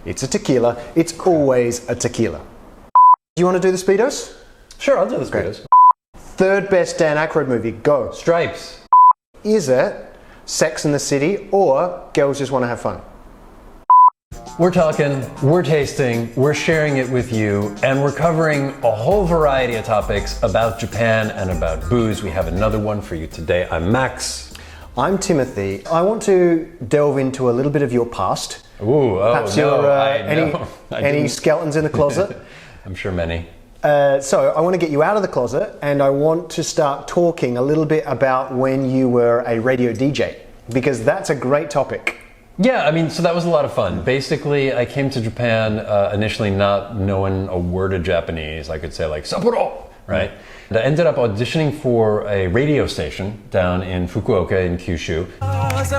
It's a tequila. It's always a tequila. Do you want to do the Speedos? Sure, I'll do the Speedos. Okay. Third best Dan Aykroyd movie, go. Stripes. Is it Sex and the City or Girls Just Want to Have Fun? We're talking, we're tasting, we're sharing it with you, and we're covering a whole variety of topics about Japan and about booze. We have another one for you today. I'm Max. I'm Timothy. I want to delve into a little bit of your past. Ooh, Perhaps any skeletons in the closet? I'm sure many. So I want to get you out of the closet, and I want to start talking a little bit about when you were a radio DJ, because that's a great topic. Yeah, I mean, so that was a lot of fun. Basically, I came to Japan initially not knowing a word of Japanese. I could say like Sapporo, right? And I ended up auditioning for a radio station down in Fukuoka in Kyushu. Applause,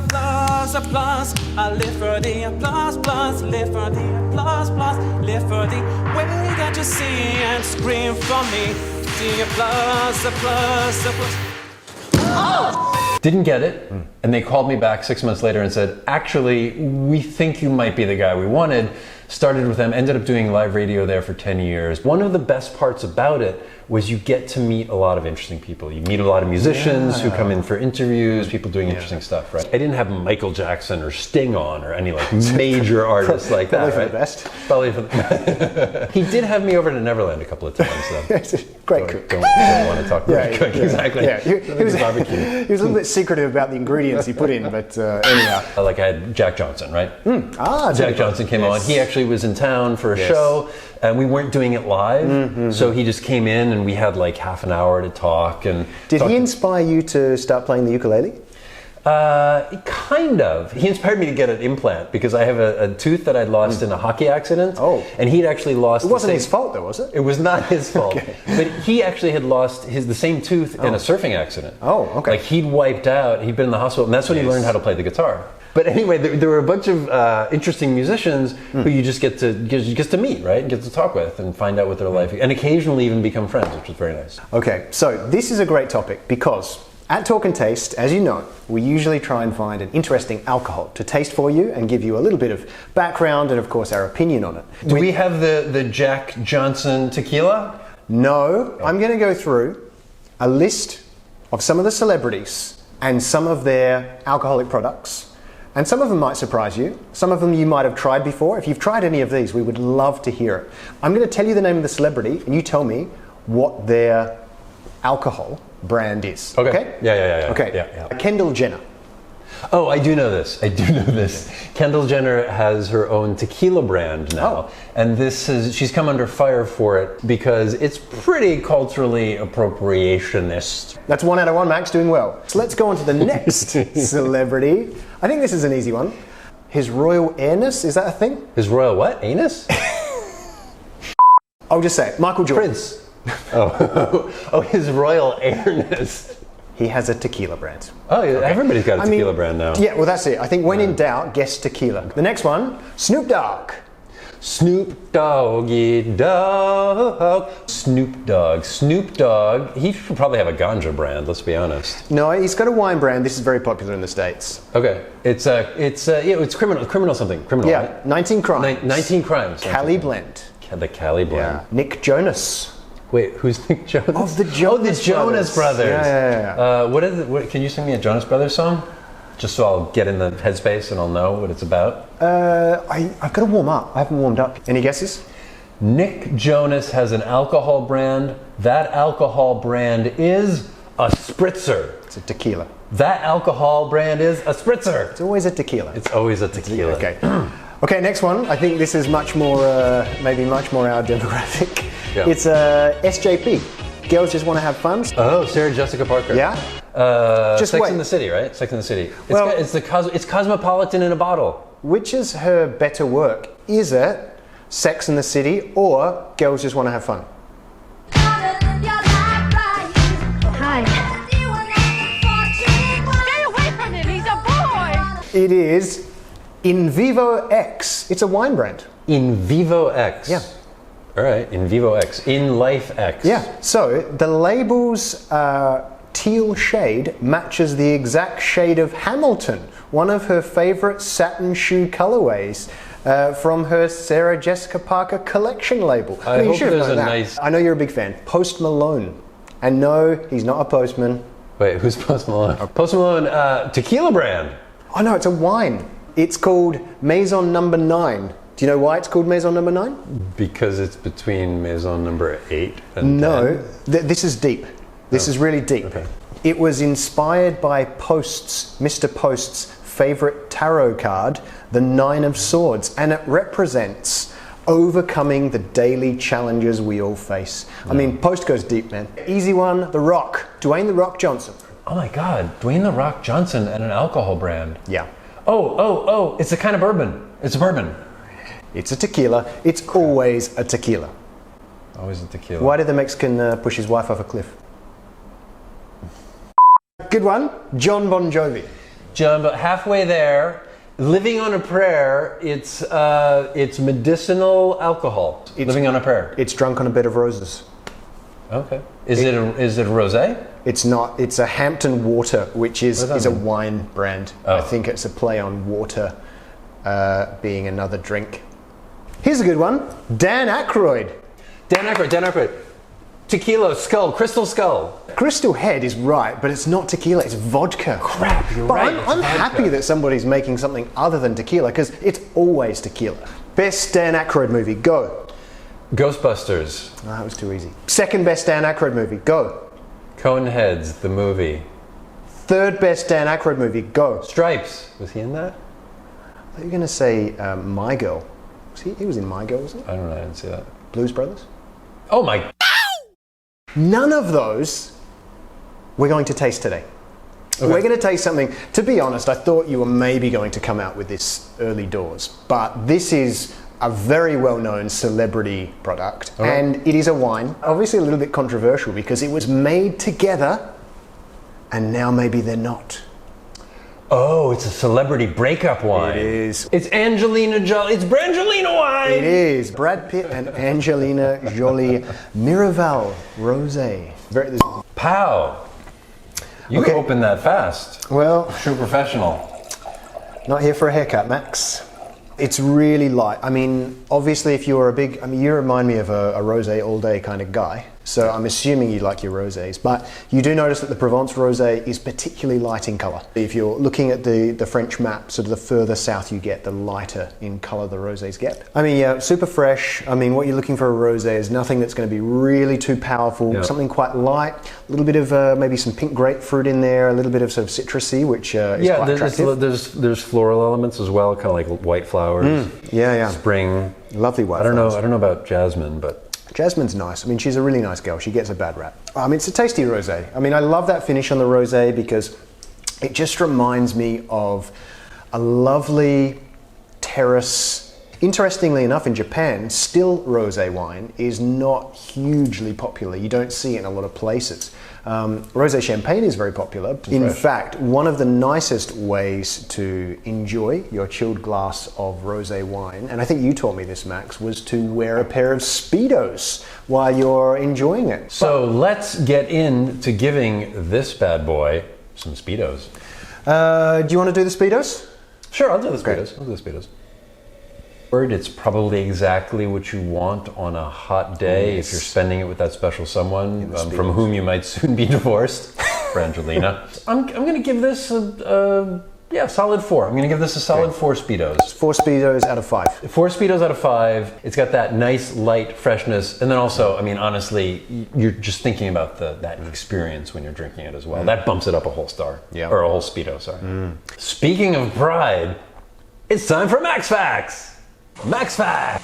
applause, I live for the applause, applause, live for the applause, applause, live for the way that you see and scream for me. The applause, applause, applause. Oh! Didn't get it, and they called me back 6 months later and said, actually, we think you might be the guy we wanted. Started with them, ended up doing live radio there for 10 years. One of the best parts about it was you get to meet a lot of interesting people. You meet a lot of musicians who come in for interviews, people doing interesting stuff, right? I didn't have Michael Jackson or Sting on or any like major artists like that, Probably right? For the best. Probably for the best. He did have me over to Neverland a couple of times, though. Great cook. Don't want to talk about cook, exactly. Yeah. He was barbecue. He was a little bit secretive about the ingredients he put in, but anyhow. Like I had Jack Johnson, right? Jack Johnson came on. He actually was in town for a show, and we weren't doing it live, so he just came in and we had like half an hour to talk. And did he inspire you to start playing the ukulele? Kind of. He inspired me to get an implant because I have a tooth that I'd lost in a hockey accident. Oh. And he'd actually lost. It wasn't his fault though, was it? It was not his fault. Okay. But he actually had lost the same tooth in a surfing accident. Oh, okay. Like he'd wiped out, he'd been in the hospital, and that's when he learned how to play the guitar. But anyway, there were a bunch of interesting musicians who you just get to meet, right? And get to talk with and find out what their life is, and occasionally even become friends, which was very nice. Okay, so this is a great topic because at Talk and Taste, as you know, we usually try and find an interesting alcohol to taste for you and give you a little bit of background and of course our opinion on it. Do we have the Jack Johnson tequila? No, I'm going to go through a list of some of the celebrities and some of their alcoholic products. And some of them might surprise you. Some of them you might have tried before. If you've tried any of these, we would love to hear it. I'm going to tell you the name of the celebrity and you tell me what their alcohol brand is. Okay? Yeah. Okay. Yeah. Kendall Jenner. Oh, I do know this. Kendall Jenner has her own tequila brand now. And she's come under fire for it because it's pretty culturally appropriationist. That's 1 out of 1, Max, doing well. So let's go on to the next celebrity. I think this is an easy one. His Royal Airness, is that a thing? His Royal what? Anus? I'll just say it. Michael Jordan. Prince. Oh, his Royal Airness. He has a tequila brand. Oh, yeah, okay. Everybody's got a tequila brand now. Yeah, well that's it. I think when in doubt, guess tequila. The next one, Snoop Dogg. Snoop Doggy Dogg. Snoop Dogg. He should probably have a ganja brand, let's be honest. No, he's got a wine brand. This is very popular in the States. Okay. It's criminal something. Criminal, yeah, right? 19 Crimes. 19 Crimes. Cali Blend. The Cali Blend. Yeah. Nick Jonas. Wait, who's Nick Jonas? Oh, the Jonas Brothers. Yeah. What can you sing me a Jonas Brothers song? Just so I'll get in the headspace and I'll know what it's about. I've got to warm up. I haven't warmed up. Any guesses? Nick Jonas has an alcohol brand. That alcohol brand is a spritzer. It's a tequila. That alcohol brand is a spritzer. It's always a tequila. It's always a tequila. Okay. Okay, next one. I think this is much more our demographic. Yeah. It's SJP. Girls Just Want to Have Fun. Oh, Sarah Jessica Parker. Yeah? Just Sex wait. in the City, right? Sex in the City. Well, it's cosmopolitan in a bottle. Which is her better work? Is it Sex in the City or Girls Just Want to Have Fun? Hi. Stay away from him, he's a boy! It is In Vivo X. It's a wine brand. In Vivo X. Yeah. All right, In Vivo X. In Life X. Yeah. So the label's teal shade matches the exact shade of Hamilton, one of her favorite satin shoe colorways. from her Sarah Jessica Parker collection label. I mean, you hope should have there's known a that. nice- I know you're a big fan. Post Malone. And no, he's not a postman. Wait, who's Post Malone? Post Malone, tequila brand. Oh no, it's a wine. It's called Maison Number 9. Do you know why it's called Maison Number 9? Because it's between Maison number 8 and No, 10. this is deep. This is really deep. Okay. It was inspired by Mr. Post's favorite tarot card, the Nine of Swords, and it represents overcoming the daily challenges we all face. I mean, Post goes deep, man. Easy one, The Rock, Dwayne The Rock Johnson. Oh my God, Dwayne The Rock Johnson and an alcohol brand. Yeah. Oh, it's a kind of bourbon. It's a bourbon. It's a tequila. It's always a tequila. Always a tequila. Why did the Mexican push his wife off a cliff? Good one, John Bon Jovi. John, but halfway there, living on a prayer, it's medicinal alcohol. Living on a prayer. It's drunk on a bed of roses. Okay. Is it a rosé? It's not. It's a Hampton Water, which is What does that a mean? wine brand. Oh. I think it's a play on water being another drink. Here's a good one. Dan Aykroyd. Dan Aykroyd. Tequila Skull, Crystal Skull. Crystal Head is right, but it's not tequila. It's vodka. Crap, you're But right. I'm it's happy vodka. that somebody's making something other than tequila because it's always tequila. Best Dan Aykroyd movie. Go. Ghostbusters. Oh, that was too easy. Second best Dan Aykroyd movie. Go. Coneheads, the movie. Third best Dan Aykroyd movie. Go. Stripes. Was he in that? I thought you were going to say My Girl. He was in My Girl, wasn't he? I don't know. I didn't see that. Blues Brothers? Oh my. None of those we're going to taste today. Okay. We're going to taste something. To be honest, I thought you were maybe going to come out with this early doors, but this is a very well-known celebrity product, and it is a wine. Obviously a little bit controversial because it was made together, and now maybe they're not. Oh, it's a celebrity breakup wine. It is. It's Angelina Jolie. It's Brangelina wine. It is Brad Pitt and Angelina Jolie Miraval Rosé. Pow. You Okay. opened that fast. Well, True professional. not here for a haircut, Max. It's really light. I mean, obviously, if you're you remind me of a rosé all day kind of guy. So I'm assuming you like your rosés, but you do notice that the Provence rosé is particularly light in color. If you're looking at the French map, sort of the further south you get, the lighter in color the rosés get. I mean, yeah, super fresh. I mean, what you're looking for a rosé is nothing that's going to be really too powerful. Yeah. Something quite light, a little bit of maybe some pink grapefruit in there, a little bit of sort of citrusy, which is quite attractive. there's floral elements as well, kind of like white flowers. Yeah. Spring. Lovely white I don't flowers. know about Jasmine, but Jasmine's nice. I mean, she's a really nice girl. She gets a bad rap. I mean, it's a tasty rosé. I mean, I love that finish on the rosé because it just reminds me of a lovely terrace. Interestingly enough, in Japan, still rosé wine is not hugely popular. You don't see it in a lot of places. Rosé champagne is very popular. In fact, one of the nicest ways to enjoy your chilled glass of rosé wine, and I think you taught me this, Max, was to wear a pair of Speedos while you're enjoying it. so let's get into giving this bad boy some Speedos. Do you want to do the Speedos? Sure, I'll do the Great. Speedos. I'll do the Speedos. It's probably exactly what you want on a hot day if you're spending it with that special someone from whom you might soon be divorced, Brangelina. I'm going to give this a solid 4. I'm going to give this a solid 4 Speedos. 4 Speedos out of 5. 4 Speedos out of 5. It's got that nice light freshness, and then also, I mean, honestly, you're just thinking about that experience when you're drinking it as well. That bumps it up a whole star, or a whole Speedo. Sorry. Speaking of pride, it's time for Max Facts. Max Facts.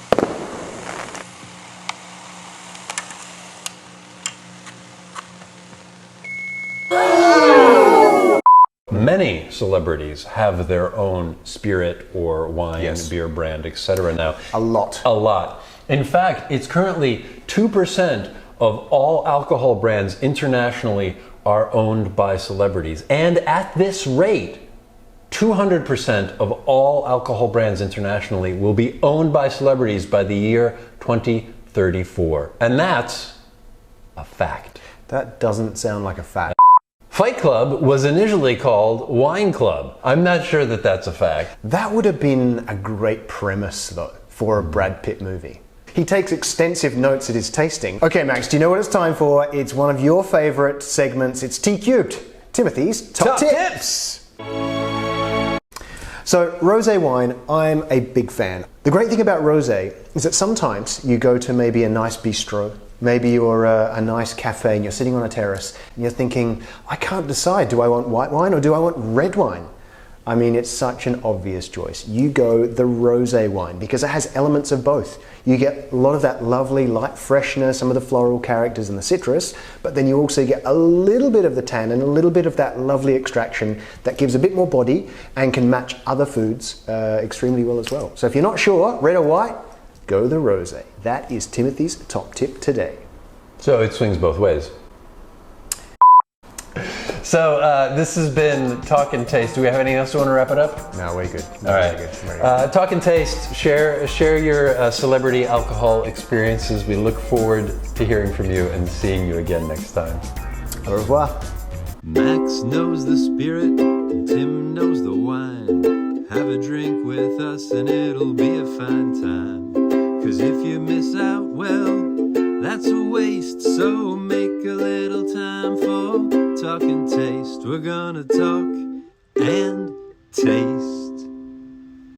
Many celebrities have their own spirit or wine, beer brand, etc. now. A lot. In fact, it's currently 2% of all alcohol brands internationally are owned by celebrities. And at this rate, 200% of all alcohol brands internationally will be owned by celebrities by the year 2034. And that's a fact. That doesn't sound like a fact. Fight Club was initially called Wine Club. I'm not sure that that's a fact. That would have been a great premise, though, for a Brad Pitt movie. He takes extensive notes at his tasting. Okay, Max, do you know what it's time for? It's one of your favorite segments. It's T-Cubed, Timothy's Top Tips. So, rosé wine, I'm a big fan. The great thing about rosé is that sometimes you go to maybe a nice bistro, maybe you're a nice cafe and you're sitting on a terrace and you're thinking, I can't decide, do I want white wine or do I want red wine? I mean, it's such an obvious choice. You go the rosé wine because it has elements of both. You get a lot of that lovely light freshness, some of the floral characters and the citrus, but then you also get a little bit of the tannin, a little bit of that lovely extraction that gives a bit more body and can match other foods extremely well as well. So if you're not sure, red or white, go the rosé. That is Timothy's top tip today. So it swings both ways. So this has been Talk and Taste. Do we have anything else? Do you want to wrap it up? No, we're good. All right. Talk and Taste. Share your celebrity alcohol experiences. We look forward to hearing from you and seeing you again next time. Au revoir. Max knows the spirit, and Tim knows the wine. Have a drink with us and it'll be a fine time. 'Cause if you miss out, well, that's a waste. So make a little time for Talk and Taste. We're gonna talk and taste.